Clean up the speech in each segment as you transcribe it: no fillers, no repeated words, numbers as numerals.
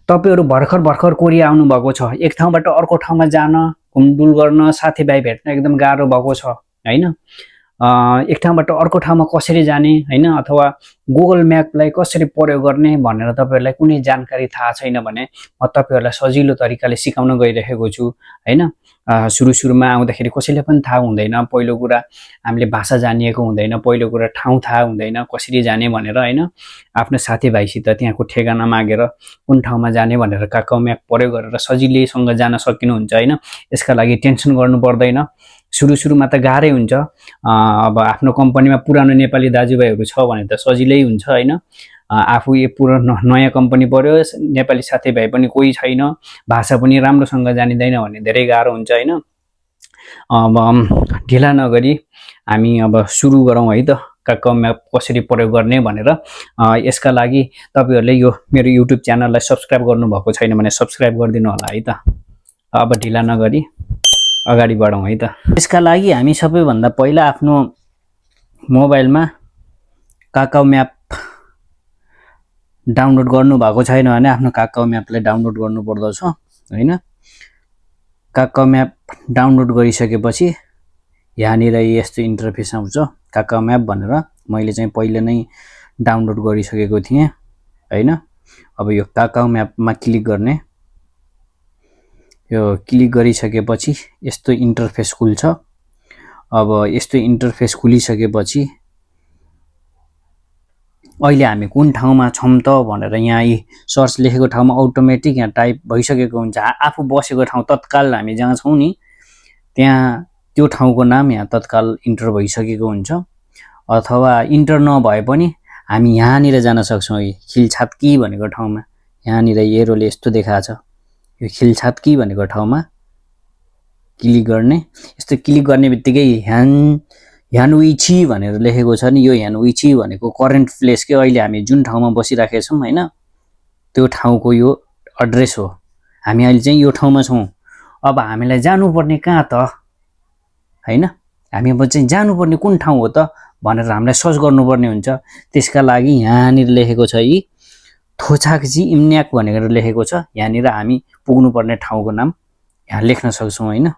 तपाईहरु भर्खर भर्खर कोरिया आउनु भएको छ, एक ठाउँबाट अर्को ठाउँमा जान, घुमडुल गर्न, साथीभाइ भेट्न एकदम गाह्रो भएको छ हैन। एक ठाउँबाट अर्को ठाउँमा कसरी जाने हैन, अथवा गुगल म्यापलाई कसरी प्रयोग गर्ने भनेर तपाईहरुलाई कुनै जानकारी थाहा छैन भने म तपाईहरुलाई सजिलो तरिकाले सिकाउन गइरहेको छु हैन। सुरुमा आउँदाखेरि कसैले पनि थाहा हुँदैन, पहिलो कुरा हामीले भाषा जानिएको हुँदैन, पहिलो कुरा ठाउँ थाहा हुँदैन कसरी जाने भनेर हैन। आफ्नो साथीभाइसित त्यहाँको ठेगाना मागेर कुन ठाउँमा जाने भनेर काकाउ म्याप प्रयोग गरेर सजिलैसँग जान सकिनुहुन्छ हैन। यसका लागि टेन्सन गर्नु पर्दैन। सुरुमा त गाह्रै हुन्छ। अब आफ्नो कम्पनीमा पुरानो नेपाली दाजुभाइहरु छ भने त सजिलै हुन्छ हैन। आफू पुरानो नयाँ कम्पनी पर्यो, नेपाली साथीभाइ पनि कोही छैन, भाषा पनि राम्रोसँग जानिदैन भने धेरै गाह्रो हुन्छ हैन। अब ढिला नगरी हामी अब सुरु गरौँ है त, काकाउ म्याप कसरी प्रयोग गर्ने भनेर। यसका लागि तपाईहरुले यो मेरो युट्युब च्यानललाई सब्स्क्राइब गर्नु भएको छैन भने सब्स्क्राइब गरिदिनु होला है त। अब ढिला नगरी अगाडि बढौँ है त। यसका लागि हामी सबैभन्दा पहिला आफ्नो मोबाइलमा काकाउ म्याप डाउनलोड गर्नु भएको छैन भने आफ्नो काकाउ म्यापलाई डाउनलोड गर्नु पर्दछ हैन। काकाउ म्याप डाउनलोड गरिसकेपछि यहाँनिर यस्तो इन्टरफेस आउँछ काकाउ म्याप भनेर। मैले चाहिँ पहिले नै डाउनलोड गरिसकेको थिएँ हैन। अब यो काकाउ म्यापमा क्लिक गर्ने। यो क्लिक गरिसकेपछि यस्तो इन्टरफेस खुल्छ। अब यस्तो इन्टरफेस खुलिसकेपछि अहिले हामी कुन ठाउँमा छौं त भनेर यहाँ सर्च लेखेको ठाउँमा अटोमेटिक यहाँ टाइप भइसकेको हुन्छ। आफू बसेको ठाउँ तत्काल हामी जहाँ छौं नि त्यहाँ त्यो ठाउँको नाम यहाँ तत्काल इन्टर भइसकेको हुन्छ। अथवा इन्टर नभए पनि हामी यहाँनिर जान सक्छौं। खिलछात्की भनेको ठाउँमा यहाँनिर एरोले यस्तो देखाएको छ। यो खिलछात्की भनेको ठाउँमा क्लिक गर्ने। यस्तो क्लिक गर्ने बित्तिकै ह्यानविची भनेर लेखेको छ नि, यो ह्यानविची भनेको करेन्ट प्लेस के अहिले हामी जुन ठाउँमा बसिराखेका छौं हैन, त्यो ठाउँको यो एड्रेस हो। हामी अहिले चाहिँ यो ठाउँमा छौं। अब हामीलाई जानुपर्ने कहाँ त हैन, हामी अब चाहिँ जानुपर्ने कुन ठाउँ हो त भनेर हामीलाई सर्च गर्नुपर्ने हुन्छ। त्यसका लागि यहाँनिर लेखेको छ थोचाकजी इम्न्याक भनेर लेखेको छ। यहाँनिर हामी पुग्नुपर्ने ठाउँको नाम यहाँ लेख्न सक्छौं हैन।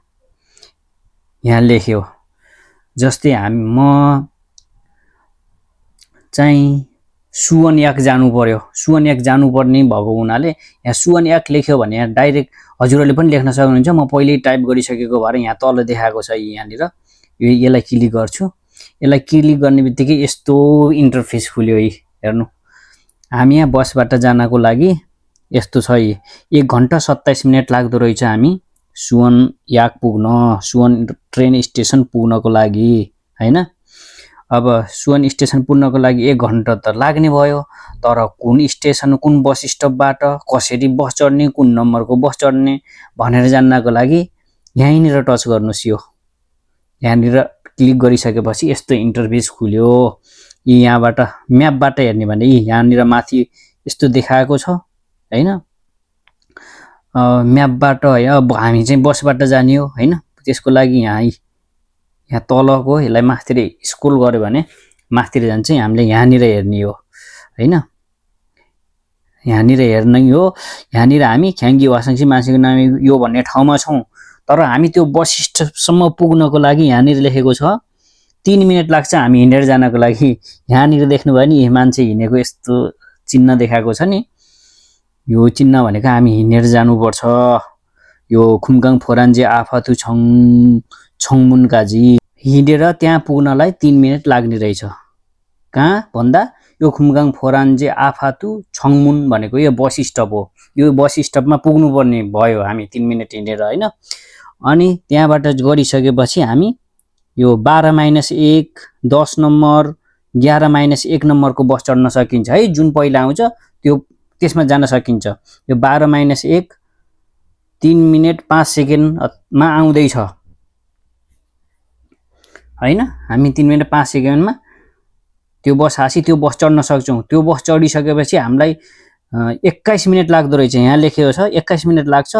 यहाँ लेख्यो जस्तै म चाहिँ सुवनयाक जानु पर्यो। सुवनयाक जानुपर्ने भएको हुनाले यहाँ सुवनयाक लेख्यो भने यहाँ डाइरेक्ट हजुरले पनि लेख्न सक्नुहुन्छ। म पहिल्यै टाइप गरिसकेको भएर यहाँ तल देखाएको छ यहाँनिर। यसलाई क्लिक गर्छु। यसलाई क्लिक गर्ने बित्तिकै यस्तो इन्टरफेस खुल्यो। हेर्नु, हामी यहाँ बसबाट जानको लागि यस्तो छ। 1 घण्टा 27 मिनेट लाग्दो रहेछ हामी सुवनयाक पुग्न, सुवन ट्रेन स्टेसन पुग्नको लागि हैन। अब सुवन स्टेसन पुग्नको लागि 1 घण्टा त लाग्ने भयो, तर कुन स्टेसन कुन बस स्टपबाट कसरी बस चढ्ने, कुन नम्बरको बस चढ्ने भनेर जान्नको लागि यहीँनिर टच गर्नुस्। यहाँनिर क्लिक गरिसकेपछि यस्तो इन्टरफेस खुल्यो। यहाँबाट म्यापबाट हेर्ने भने यहाँनिर माथि यस्तो देखाएको छ हैन। म्यापबाट अब हामी चाहिँ बसबाट जाने हो हैन। त्यसको लागि यहाँ तलको यसलाई माथितिर स्क्रोल गर्यो भने माथितिर जान्छ। हामीले यहाँनिर हेर्ने हो हैन। यहाँनिर हेर्ने हो। यहाँनिर हामी ख्याङ्गी वासाङसी मान्छेको नाम यो भन्ने ठाउँमा छौं, तर हामी त्यो बस स्टपसम्म पुग्नको लागि यहाँनिर लेखेको छ 3 मिनेट लाग्छ हामी हिँडेर जानको लागि। यहाँनिर देख्नुभयो नि मान्छे हिँडेको यस्तो चिन्ह देखाएको छ नि, यो चिन्ह भनेको हामी हिँडेर जानुपर्छ। यो खुमगाङ फोरान्जे आफातु छङमुनकाजी हिँडेर त्यहाँ पुग्नलाई 3 मिनेट लाग्ने रहेछ। कहाँ भन्दा यो खुमगाङ फोरान्जे आफातु छङमुन भनेको यो बस स्टप हो। यो बस स्टपमा पुग्नुपर्ने भयो हामी 3 मिनेट हिँडेर हैन। अनि त्यहाँबाट गरिसकेपछि हामी यो 12-1, 10 नम्बर, 11-1 नम्बरको बस चढ्न सकिन्छ है। जुन पहिला आउँछ त्यो त्यसमा जान सकिन्छ। यो 12-1 3 मिनेट 5 सेकेन्डमा आउँदैछ हैन। हामी 3 मिनेट 5 सेकेन्डमा त्यो बस आसी त्यो बस चढ्न सक्छौं। त्यो बस चढिसकेपछि हामीलाई 21 मिनेट लाग्दो रहेछ। यहाँ लेखेको छ 21 मिनेट लाग्छ।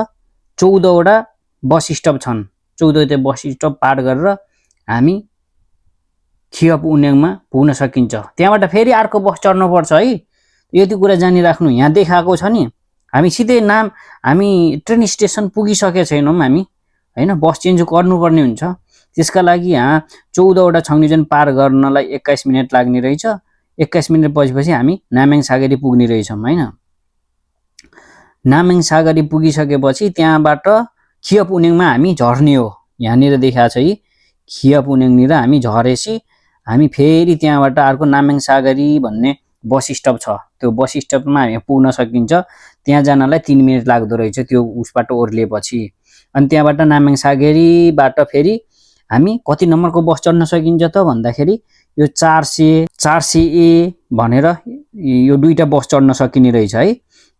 14 वटा बस स्टप छन्। 14 वटा बस स्टप पार गरेर हामी खियप उन्याङमा पुग्न सकिन्छ। त्यहाँबाट फेरि अर्को बस चढ्नु पर्छ है। यति कुरा जानिराख्नु। यहाँ देखाएको छ नि हामी सिधै हामी ट्रेन स्टेसन पुगिसकेका छैनौँ हामी हैन, बस चेन्ज गर्नुपर्ने हुन्छ। त्यसका लागि यहाँ 14वटा छाउनी पार गर्नलाई 21 मिनेट लाग्ने रहेछ। 21 मिनेट पछि हामी नामेङ सागरी पुग्ने रहेछौँ हैन। नामेङ सागरी पुगिसकेपछि त्यहाँबाट खियपुनेङमा हामी झर्ने हो। यहाँनिर देखाएको छ है, खियपुनेङनिर हामी झरेपछि हामी फेरि त्यहाँबाट अर्को नामेङ सागरी भन्ने बस स्टप छ, त्यो बस स्टपमा हामी पुग्न सकिन्छ। त्यहाँ जानलाई 3 मिनेट लाग्दो रहेछ त्यो उसबाट ओर्लिएपछि। अनि त्यहाँबाट नामेङ सागरीबाट फेरि हामी कति नम्बरको बस चढ्न सकिन्छ त भन्दाखेरि यो 400 ए भनेर यो दुईटा बस चढ्न सकिने रहेछ है।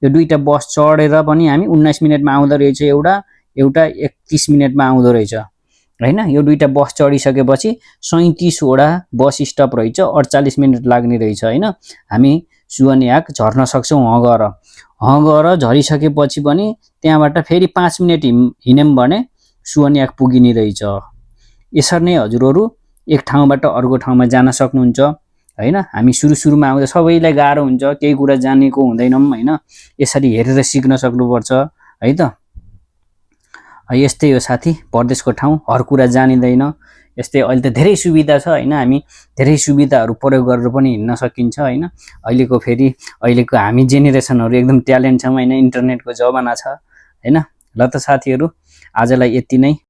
यो दुईटा बस चढेर पनि हामी 19 मिनेटमा आउँदो रहेछ, एउटा 31 मिनेटमा आउँदो रहेछ हैन। यो दुईटा बस चढिसकेपछि 37वटा बस स्टप रहेछ, 48 मिनेट लाग्ने रहेछ हैन। हामी सुवन्याक झर्न सक्छौँ गएर झरिसकेपछि पनि त्यहाँबाट फेरि 5 मिनेट हिँड्यौँ भने सुवन्याक पुगिने रहेछ। यसरी नै हजुरहरू एक ठाउँबाट अर्को ठाउँमा जान सक्नुहुन्छ हैन। हामी सुरुमा आउँदा सबैलाई गाह्रो हुन्छ, केही कुरा जानेको हुँदैनौँ हैन। यसरी हेरेर सिक्न सक्नुपर्छ है त। यस्तै हो साथी, परदेशको ठाउँ हर कुरा जानिँदैन। यस्तै अहिले त धेरै सुविधा छ हैन, हामी धेरै सुविधाहरू प्रयोग गरेर पनि हिँड्न सकिन्छ हैन। अहिलेको हामी जेनेरेसनहरू एकदम ट्यालेन्ट छौँ हैन, इन्टरनेटको जमाना छ हैन। ल त साथीहरू, आजलाई यति नै।